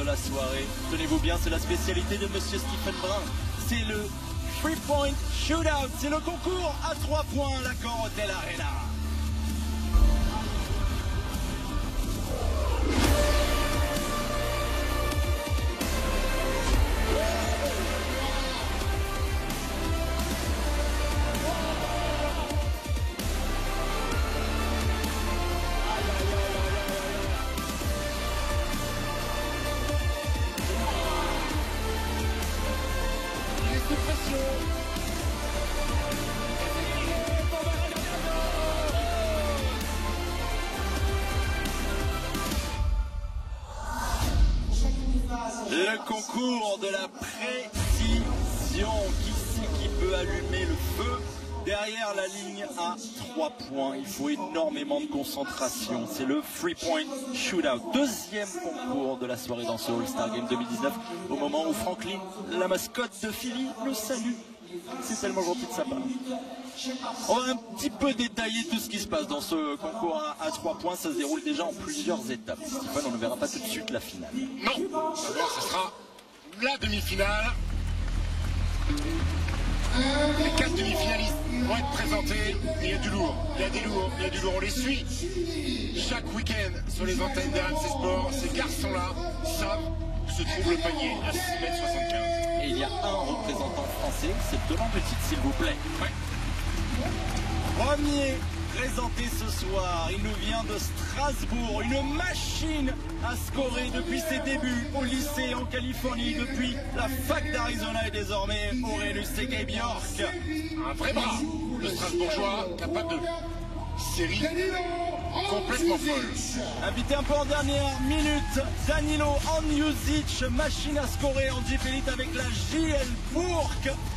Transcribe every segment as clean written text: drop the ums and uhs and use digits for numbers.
de la soirée. Tenez-vous bien, c'est la spécialité de Monsieur Stephen Brun. C'est le 3-point shootout. C'est le concours à 3 points à l'Accor Hotel Arena. Le concours de la précision. Qui c'est qui peut allumer le feu derrière la ligne à 3 points? Il faut énormément de concentration. C'est le 3-point shootout. Deuxième concours de la soirée dans ce All-Star Game 2019. Au moment où Franklin, la mascotte de Philly, le salue. C'est tellement gentil de sa part. On va un petit peu détailler tout ce qui se passe dans ce concours à 3 points. Ça se déroule déjà en plusieurs étapes. Stéphane, on ne verra pas tout de suite la finale. Non, d'abord ce sera la demi-finale. Les 4 demi-finalistes vont être présentés. Il y a du lourd, il y a des lourds, il y a du lourd. On les suit chaque week-end sur les antennes d'RMC Sport. Ces garçons-là savent où se trouve le panier à 6,75 m. Et il y a un représentant français, c'est Dolan Petit, s'il vous plaît. Ouais. Premier présenté ce soir, il nous vient de Strasbourg, une machine à scorer depuis ses débuts au lycée en Californie, depuis la fac d'Arizona et désormais Aurélus et Gabe York. Un vrai bras, le Strasbourgeois, capable de série complètement folle. Invité un peu en dernière minute, Danilo Andjusic, machine à scorer en Jeep Elite avec la JL Bourg.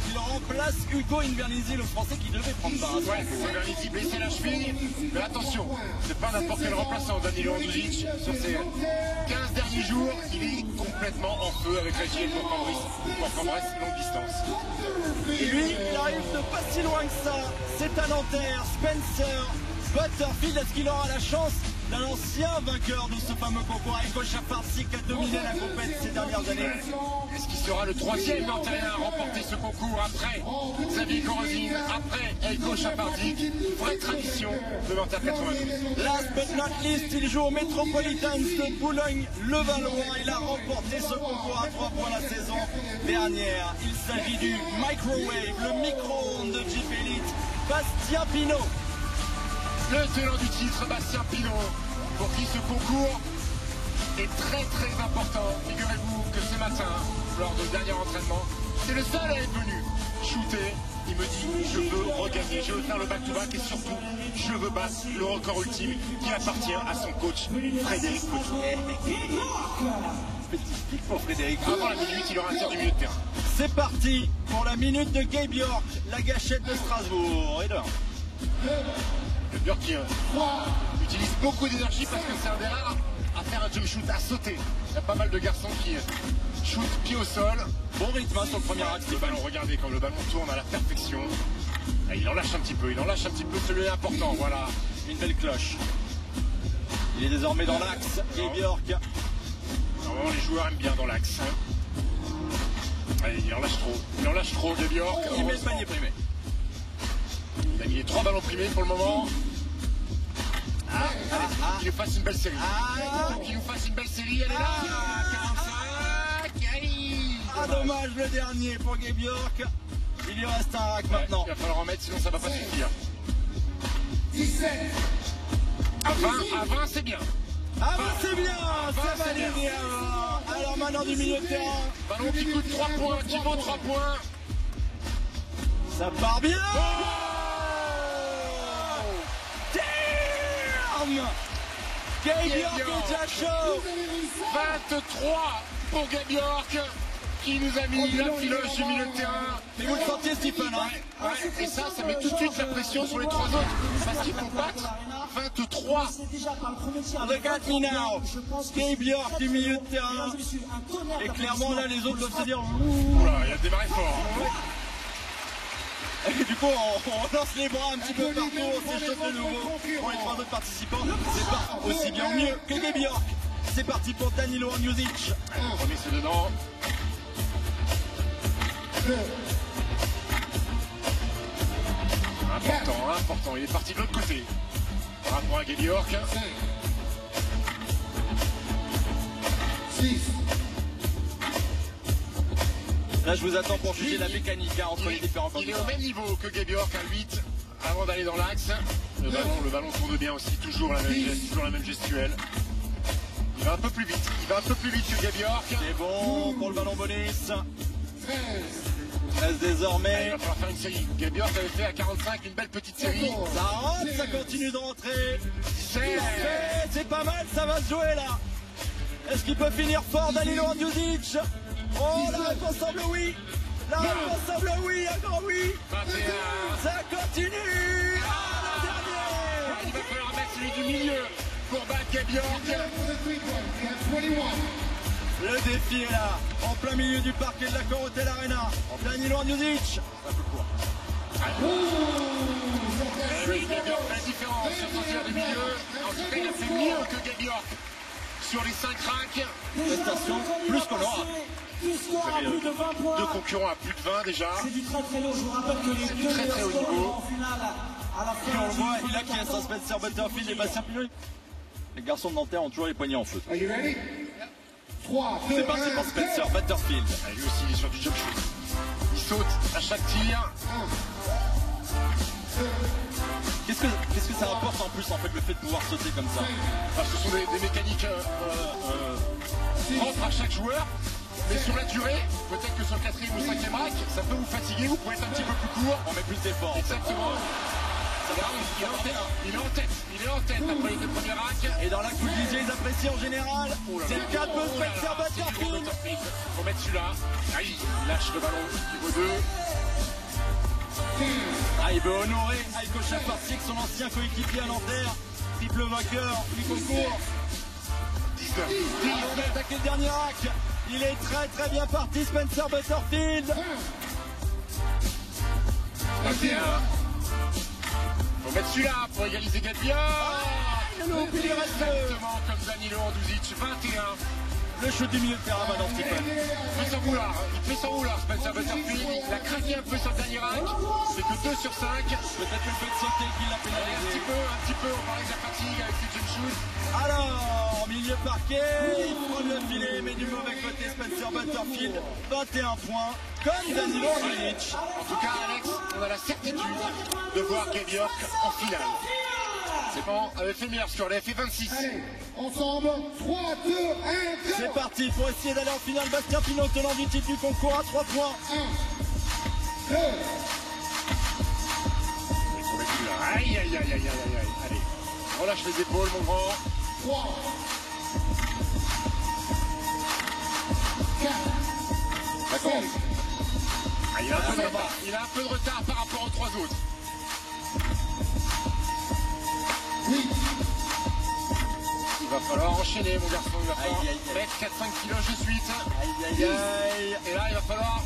Il remplace Hugo Invernizzi, le français qui devait prendre part. Ouais, Invernizzi blessé la cheville, mais attention, c'est pas n'importe quel remplaçant. Danilo Andjusic, sur ses 15 derniers jours, il est complètement en feu avec la JL Bourg-en-Bresse longue distance. Et lui, il arrive de pas si loin que ça. C'est à Nanterre, Spencer Butterfield. Est-ce qu'il aura la chance d'un ancien vainqueur de ce fameux concours, Eiko Chapardsik, qui a dominé la compétition ces dernières années? Est-ce qu'il sera le 3e Nanterien à remporter ce concours après Xavier Corozine, après Eiko Chapardsik? Vraie tradition de Nanterre 92. Last but not least, il joue au Metropolitans de Boulogne-le-Valois. Il a remporté ce concours à 3 points la saison dernière. Il s'agit du Microwave, le micro-ondes de Jeep Elite, Bastien Pinot. Le tenant du titre, Bastien Pinot, pour qui ce concours est très très important. Figurez-vous que ce matin, lors du dernier entraînement, c'est le seul à être venu shooter. Il me dit, je veux regagner, je veux faire le back-to-back et surtout, je veux battre le record ultime qui appartient à son coach, Frédéric Potou. Petit pic pour Frédéric. Avant la minute, il aura un tir du milieu de terrain. C'est parti pour la minute de Gabe York, la gâchette de Strasbourg. Et là. Le Björk qui utilise beaucoup d'énergie parce que c'est un des rares à faire un jump shoot, à sauter. Il y a pas mal de garçons qui shootent pied au sol. Bon rythme sur le premier axe. Le ballon, regardez quand le ballon tourne à la perfection. Et il en lâche un petit peu, celui-là est important, voilà. Une belle cloche. Il est désormais dans l'axe, Gabe York. Normalement les joueurs aiment bien dans l'axe. Allez, il en lâche trop, Gabe York. Il met le panier primé. Il a mis les 3 ballons primés pour le moment. Allez, qu'il nous fasse une belle série. Qu'il nous fasse une belle série, elle est là. 45, allez. Dommage le dernier pour Gabe York. Il lui reste un rack maintenant. Il va falloir en mettre, sinon ça va pas suffire. 17. À 20, c'est bien. Ah bah c'est bien, ça va aller bien. Alors maintenant du milieu de terrain. Ballon qui coûte 3 points, qui vaut 3 points. Ça part bien. Gabe York est déjà chaud. 23 pour Gabe York qui nous a mis la filoche du milieu de terrain. Mais vous le sentiez, Stephen, hein? Ouais, et ça met tout de suite la pression sur les 3 autres parce qu'il faut battre 23. Regarde me now. Gabe York du milieu de terrain. Et clairement là les autres doivent se dire oula, il a démarré fort. Et du coup on lance les bras un petit peu partout, on s'échauffe de nouveau pour les 3 autres participants. C'est pas aussi bien ou mieux que Gabe York. c'est parti pour Danilo Andjušić. Premier c'est dedans. 2, Important, il est parti de l'autre côté. Par rapport à Georg. 5, 6, Là, je vous attends pour juger la mécanique entre les différents Il est candidats. au même niveau que Georg à 8 avant d'aller dans l'axe. Le ballon tourne bien aussi, toujours la même gestuelle. Il va un peu plus vite, que Georg. C'est bon pour le ballon bonus. 13, 13 désormais. Il va falloir faire une série. Georg avait fait à 45 une belle petite série. Ça rentre, ça continue de rentrer. C'est pas mal, ça va se jouer là. Est-ce qu'il peut finir fort Danilo Andjušić? Oh, la réponse semble oui. La réponse semble oui, un grand oui. 21. Ça continue. Ah, la dernière. Il va falloir mettre celui du milieu pour battre Georg. for the 3-point. You have 21. Le défi est là, en plein milieu du parquet de la Corotel Arena. Danilo Andjušić. Un peu court. Oui, Georg fait la différence sur son tir du milieu. En tout cas, il a fait mieux que Georg sur les 5 racks. Prestation plus qu'on aura. Deux concurrents à plus de 20 déjà. C'est du très très haut, je vous rappelle que les deux très, très haut niveau. en finale à la Et fin. on le voit, il a qui est un Spencer Butterfield et Bastien Pinot. Les garçons de Nanterre ont toujours les poignets en feu. Are you ready? 3, 2, C'est parti pour Spencer Butterfield. Ah, lui aussi, il est sur du jump shoot. Il saute à chaque tir. Qu'est-ce que ça rapporte en plus en fait le fait de pouvoir sauter comme ça? Parce que ce sont des mécaniques propres à chaque joueur. Mais sur la durée, peut-être que sur le 4e ou 5e rack, ça peut vous fatiguer, vous pouvez être un petit peu plus court. On met plus d'efforts. Exactement. Il est en tête après les deux premiers racks. Et dans la coupe DJ, ils apprécient en général. C'est le cas de Spencer Butterfield. Faut mettre celui-là. Ah, il lâche le ballon niveau 2. Ah, il veut honorer Aiko Chafarsic, son ancien coéquipier à Nanterre. Triple vainqueur du concours. 19. Il va attaquer le dernier rack. Il est très très bien parti, Spencer Butterfield. 21. Faut mettre celui-là pour égaliser Georg. Il a loupé, il reste deux. Exactement comme Danilo Andjušić. 21. Le shoot du milieu de terrain maintenant, Stephen. Il fait son vouloir, Spencer Butterfield. Il a craqué un peu sur le dernier rack. C'est que 2 sur 5. Peut-être le fait de sauter qui l'a pénalisé. Un petit peu, on parlait de la fatigue avec ses jump shoots. Alors, milieu parquet, il prend le filet, mais du mauvais côté, Spencer Butterfield, 21 points, comme Danilo Andjušić. En tout cas, Alex, on a la certitude de voir Georg en finale. C'est bon, avait fait meilleur score, il avait fait 26. Allez, ensemble. 3, 2, 1, go. C'est parti pour essayer d'aller en finale. Bastien Pinot, tenant du titre du concours à 3 points. 1, 2, Aïe, aïe, aïe, aïe, aïe, aïe. Allez, relâche les épaules, mon grand. 3, 4, D'accord. 5, Ah, il a un peu de retard par rapport aux 3 autres. 8, Il va falloir enchaîner, mon garçon. Il va falloir Aïe, aïe, aïe. mettre 4-5 kilos de suite. Aïe, aïe, aïe. Et là, il va falloir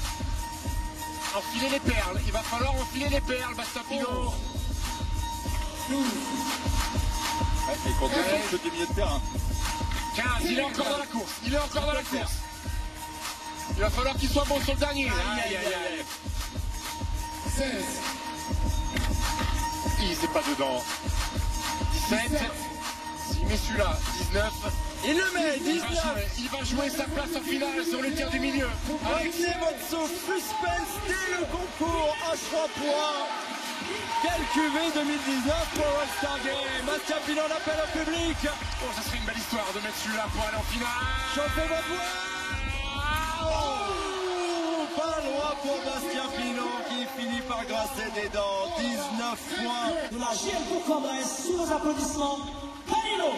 enfiler les perles. Il va falloir enfiler les perles, Bastien Pinot. 12, Ouais, il compte sur le shoot du milieu de terrain. 15, il est encore dans la course. Il est encore dans la course. Il va falloir qu'il soit bon sur le dernier. Aïe, aïe, aïe. 16, Il c'est pas dedans. 17. S'il met celui-là, 19. Il le met, 19. Il va jouer sa place en finale sur le tir du milieu. Alex, Prenez votre souffle, suspense dès le concours à 3 points. Quel QV 2019 pour All-Star Game. Bastien Pinot l'appelle au public. oh, ça serait une belle histoire de mettre celui-là pour aller en finale. Chauffez votre voix. Oh, pas loin pour Bastien Pinot qui finit par grasser des dents. 19 points. De la GM Bourg-en-Bresse, sous vos applaudissements, Danilo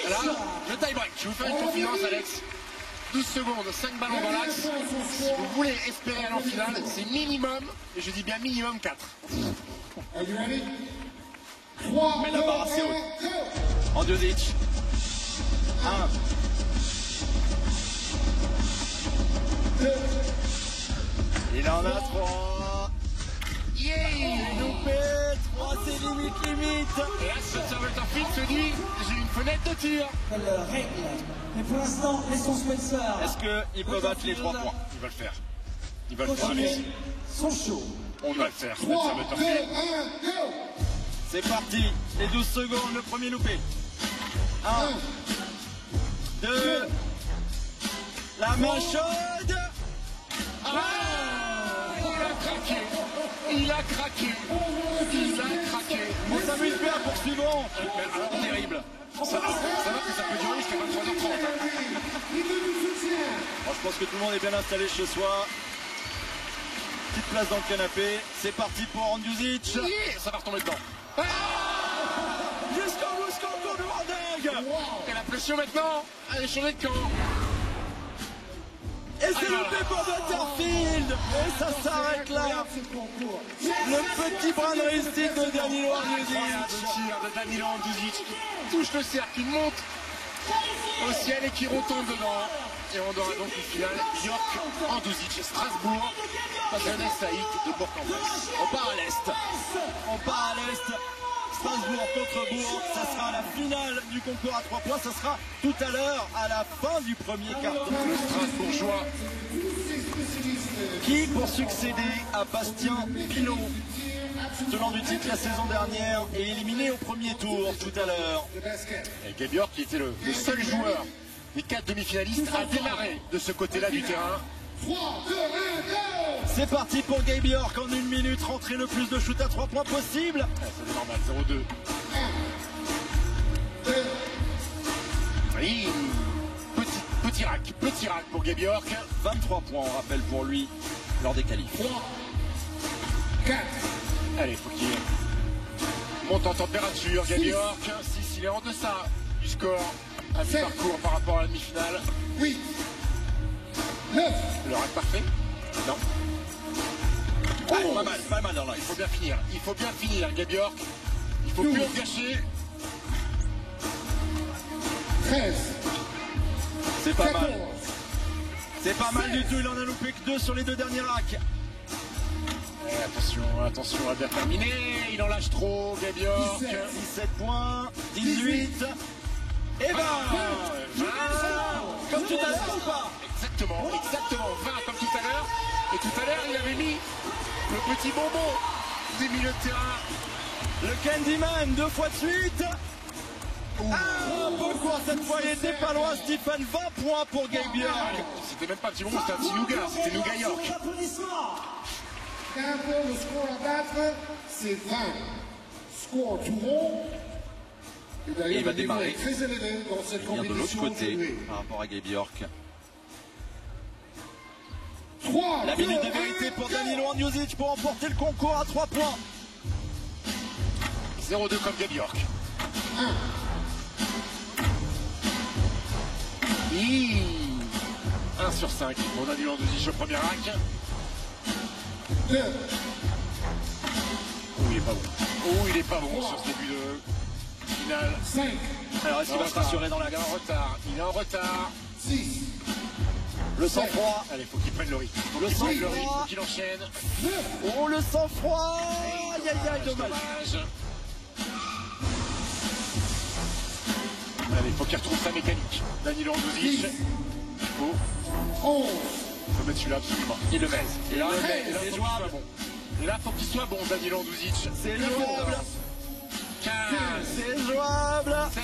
Là, Andjušić. le tie-break. Je vais vous faire une confidence, Alex. 12 secondes, 5 ballons dans l'axe. Si vous voulez espérer aller en finale, c'est minimum, et je dis bien minimum 4. are you ready? 3, Mais 2, la barre 1, assez haute. go. Andjušić. 1. 2, Il en a 3. Yeah! Loupé. 3, c'est éliminé. limite. Et là, Spencer Field se dit, j'ai une fenêtre de tir. Quelle règle. Mais pour l'instant, laissons Spencer. Est-ce qu'il peut battre les 3 points? Il va le faire. Il va le faire. Continuer son show. On va le faire. 3, 2, 1, go! C'est parti, les 12 secondes, le premier loupé. 1, 2, la main chaude. Ah, il a craqué. Il a craqué. Il a craqué. On s'amuse bien, poursuivons. Alors, terrible. Ça va que ça peut durer jusqu'à 23h30. Bon, je pense que tout le monde est bien installé chez soi. Petite place dans le canapé. C'est parti pour Andjusic. Ça va retomber dedans. Jusqu'au bout, concours de Warding. Et la pression maintenant, elle est changée de camp. Et c'est loupé pour Butterfield. Et ça s'arrête là. Le petit bras de réussite de Danilo Andjusic. Le tir de Danilo Andjusic qui touche le cercle, qui monte au ciel et qui retombe dedans. Et on aura donc une finale York Andjusic Strasbourg face à Enes Saïd de Bourg-en-Bresse. On part à l'Est. On part à l'Est. Strasbourg contre Bourg. Ça sera la finale du concours à 3 points. Ça sera tout à l'heure à la fin du premier carton. Le Strasbourgeois Qui, pour succéder à Bastien Pinot, tenant du titre la saison dernière, est éliminé au premier tour tout à l'heure. et Gabe York qui était le seul joueur des 4 demi-finalistes à démarrer de ce côté-là du terrain. 3, 2, 1, go! C'est parti pour Gabe York en 1 minute, rentrer le plus de shoot à 3 points possible. C'est normal, 0-2. 2, Oui, petit rack pour Gabe York. 23 points, on rappelle pour lui, lors des qualifs. 3, 4, Allez, faut qu'il monte en température, Gabe York. S'il est en deçà du score à mi-parcours par rapport à la demi-finale. 8, 9, Le rack parfait? Non. Oh, pas mal dans Il l'axe. faut bien finir, Gabe York. Il faut plus en gâcher. 13, C'est pas 14, mal. C'est pas mal du tout, il en a loupé que 2 sur les 2 derniers racks. Attention à bien terminer. Il en lâche trop, Gabe York. 17 points, 18. Et 20. Comme tout à l'heure ou pas? Exactement, 20 comme tout à l'heure. Et tout à l'heure, il avait mis le petit bonbon du milieu de terrain. Le Candyman, 2 fois de suite. Ah, pourquoi cette fois il était pas loin, Stephen. 20 points pour Gabe York. C'était même pas un petit bonbon, c'était un petit nougat. C'était nougat York. Applaudissements. Carton, le score à battre, c'est 20. Score tout rond. Et d'ailleurs, il va le niveau démarrer. est très élevé dans cette Il vient de l'autre compétition côté aujourd'hui. par rapport à Gabe York. 3, La minute de 2, vérité pour 1, Danilo Andjusic pour remporter le concours à 3 points. 0-2 comme Gabe York. 1 sur 5 pour Danilo Andjusic au premier rack. 2, Il est pas bon sur ce début de finale. 5, Alors est-ce qu'il va se rassurer dans la Il est en retard. 6, Le sang-froid. Allez, faut qu'il prenne le rythme. Le Faut sang-froid. qu'il enchaîne. 9, Oh, le sang-froid. Aïe, aïe, aïe, dommage. Allez, faut qu'il retrouve sa mécanique. Danilo Andjusic. Il faut 11, mettre celui-là absolument. Il le met. Et là, c'est jouable. faut qu'il soit bon, Danilo Andjusic. C'est jouable. 15, C'est jouable. 16,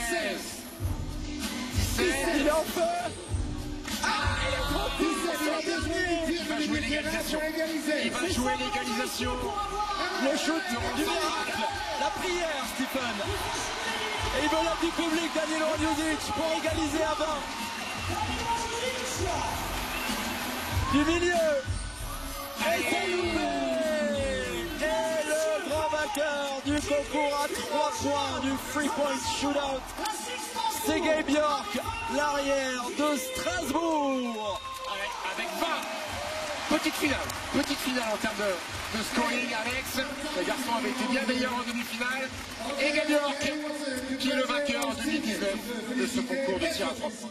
17. 17. Il est en feu. Ah, il est trop court. Il va jouer l'égalisation. Il va jouer l'égalisation. Le shoot du miracle. La prière, Stephen. Et il veut l'aide du public, Danilo Andjusic, pour égaliser à 20. Du milieu. Et c'est loupé. Et le grand vainqueur du concours à 3 points du 3-point shootout, c'est Gabe York, l'arrière de Strasbourg. Avec 20. Petite finale en termes de scoring, Alex. Les garçons avaient été bien meilleurs en demi-finale. Et Gabe York, qui est le vainqueur en 2019 de ce concours de tir à 3 points.